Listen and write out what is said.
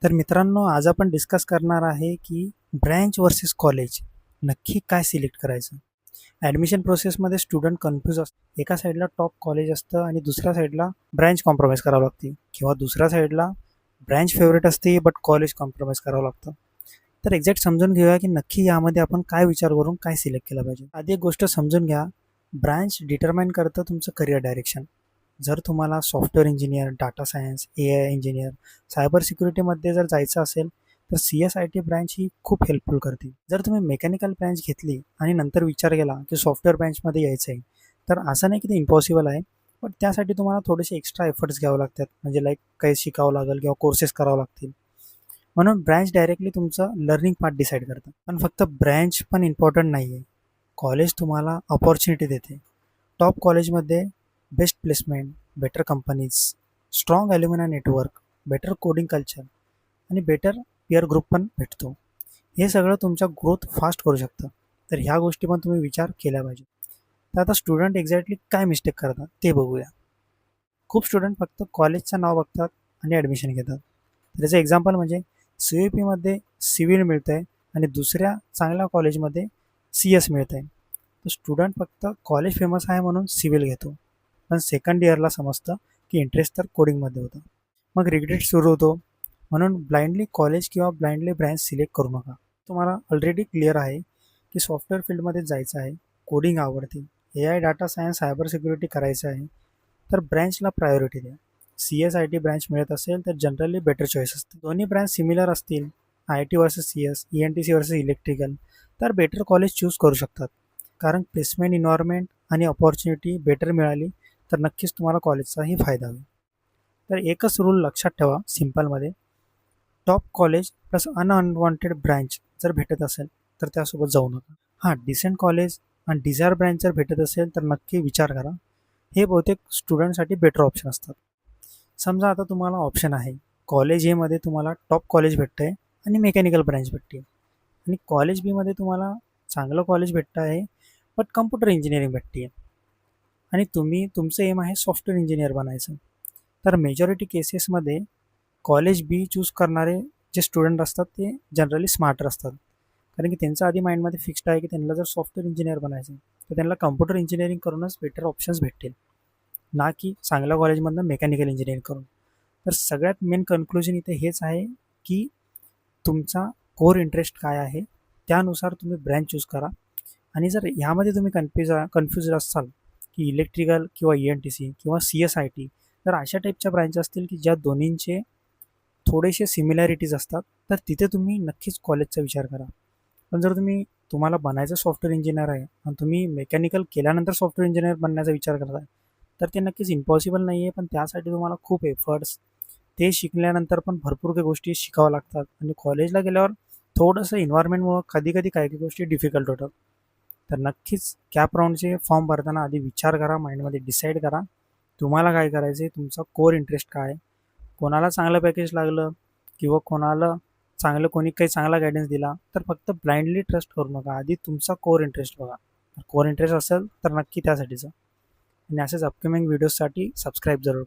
तर मित्रांनो, आज आपण डिस्कस करणार आहे की ब्रँच वर्सेस कॉलेज नक्की काय सिलेक्ट करायचं. ॲडमिशन प्रोसेसमध्ये स्टुडंट कन्फ्यूज असतो. एका साईडला टॉप कॉलेज असतं आणि दुसऱ्या साईडला ब्रँच कॉम्प्रोमाइज करावं लागते, किंवा दुसऱ्या साईडला ब्रँच फेवरेट असते बट कॉलेज कॉम्प्रोमाइज करावं लागतं. तर एक्झॅक्ट समजून घेऊया की नक्की यामध्ये आपण काय विचार करून काय सिलेक्ट केलं पाहिजे. आधी एक गोष्ट समजून घ्या, ब्रँच डिटरमाइन करतं तुमचं करिअर डायरेक्शन. जर तुम्हाला software engineer, data science, AI engineer, cyber सिक्युरिटीमध्ये जर जायचं असेल तर CSIT ब्रँच ही खूप हेल्पफुल करते. जर तुम्ही मेकॅनिकल ब्रँच घेतली आणि नंतर विचार केला की सॉफ्टवेअर ब्रँचमध्ये यायचं आहे, तर असं नाही की ते इम्पॉसिबल आहे, पण त्यासाठी तुम्हाला थोडेसे एक्स्ट्रा एफर्ट्स घ्यावे लागतात, म्हणजे लाईक काही शिकावं लागेल किंवा कोर्सेस करावं लागतील. म्हणून ब्रँच डायरेक्टली तुमचं लर्निंग पार्ट डिसाईड करतं. पण फक्त ब्रँच पण इम्पॉर्टंट नाही आहे. कॉलेज तुम्हाला अपॉर्च्युनिटी देते. टॉप कॉलेजमध्ये best placement, better companies, strong alumni network, better coding culture आणि बेटर पीअर ग्रुप पण भेटतो. हे सगळं तुमच्या ग्रोथ फास्ट करू शकतं. तर ह्या गोष्टी पण तुम्ही विचार केल्या पाहिजे. तर आता स्टुडंट एक्झॅक्टली काय मिस्टेक करतात ते बघूया. खूप स्टुडंट फक्त कॉलेजचं नाव बघतात आणि ॲडमिशन घेतात. त्याचं एक्झाम्पल म्हणजे CUPमध्ये सिव्हिल मिळतं आहे आणि दुसऱ्या चांगल्या कॉलेजमध्ये CS मिळतं आहे. तर स्टुडंट फक्त कॉलेज फेमस आहे म्हणून सिव्हिल घेतो, पण सेकंड इयरला समजतं की इंटरेस्ट तर कोडिंगमध्ये होतं. मग रिग्रेट सुरू होतो. म्हणून ब्लाइंडली कॉलेज किंवा ब्लाइंडली ब्रँच सिलेक्ट करू नका. तुम्हाला ऑलरेडी क्लिअर आहे की सॉफ्टवेअर फील्डमध्ये जायचं आहे, कोडिंग आवडते, AI, data science, cyber security करायचं आहे, तर ब्रँचला प्रायोरिटी द्या. CSIT ब्रँच मिळत असेल तर जनरली बेटर चॉईस असते. दोन्ही ब्रँच सिमिलर असतील, IT versus CS, ENTC versus electrical, तर बेटर कॉलेज चूज करू शकतात. कारण प्लेसमेंट, इन्व्हायरमेंट आणि अपॉर्च्युनिटी बेटर मिळाली तर नक्कीच तुम्हाला कॉलेजचाही फायदा होईल. तर एकच रूल लक्षात ठेवा सिम्पलमध्ये, top college plus unwanted branch जर भेटत असेल तर त्यासोबत जाऊ नका. हां, डिसेंट कॉलेज आणि डिझायर ब्रँच जर भेटत असेल तर नक्की विचार करा. हे बहुतेक स्टुडंटसाठी बेटर ऑप्शन असतात. समजा आता तुम्हाला ऑप्शन आहे, कॉलेज Aमध्ये तुम्हाला टॉप कॉलेज भेटतं आहे आणि मेकॅनिकल ब्रँच भेटते, आणि कॉलेज Bमध्ये तुम्हाला चांगलं कॉलेज भेटतं आहे बट कम्प्युटर इंजिनिअरिंग भेटते आहे, आणि तुमचं एम आहे सॉफ्टवेअर इंजिनियर बनायचं. तर मेजॉरिटी केसेसमध्ये कॉलेज B चूज करणारे जे स्टुडंट असतात ते जनरली स्मार्टर असतात. कारण की त्यांचं आधी माइंडमध्ये फिक्स्ड आहे की त्यांना जर सॉफ्टवेअर इंजिनियर बनायचं तर त्यांना कम्प्युटर इंजिनिअरिंग करूनच बेटर ऑप्शन्स भेटतील, ना की चांगल्या कॉलेजमधनं मेकॅनिकल इंजिनिअरिंग करून. तर सगळ्यात मेन कन्क्लुजन इथे हेच आहे की तुमचा कोर इंटरेस्ट काय आहे त्यानुसार तुम्ही ब्रँच चूज करा. आणि जर ह्यामध्ये तुम्ही कन्फ्यूज असाल की इलेक्ट्रिकल किंवा ENTC किंवा CSIT, तर अशा टाईपच्या ब्रँच असतील की ज्या दोन्हींचे थोडेसे सिमिलॅरिटीज असतात, तर तिथे तुम्ही नक्कीच कॉलेजचा विचार करा. पण जर तुम्हाला बनायचं सॉफ्टवेअर इंजिनियर आहे आणि तुम्ही मेकॅनिकल केल्यानंतर सॉफ्टवेअर इंजिनियर बनण्याचा विचार करताय, तर ते नक्कीच इम्पॉसिबल नाही आहे. पण त्यासाठी तुम्हाला खूप एफर्ट्स, ते शिकल्यानंतर पण भरपूर काही गोष्टी शिकाव्या लागतात, आणि कॉलेजला गेल्यावर थोडंसं इन्व्हायरमेंटमुळं कधी कधी काही काही गोष्टी डिफिकल्ट होतात. तर नक्कीच कॅप राऊंडचे फॉर्म भरताना आधी विचार करा, माइंडमध्ये डिसाईड करा तुम्हाला काय करायचं आहे, तुमचा कोर इंटरेस्ट काय आहे. कोणाला चांगलं पॅकेज लागलं किंवा कोणाला कोणी काही चांगला गायडन्स दिला तर फक्त ब्लाइंडली ट्रस्ट करू नका. आधी तुमचा कोर इंटरेस्ट बघा. कोर इंटरेस्ट असेल तर नक्की त्यासाठीचं. आणि असेच अपकमिंग व्हिडिओजसाठी सबस्क्राईब जरूर.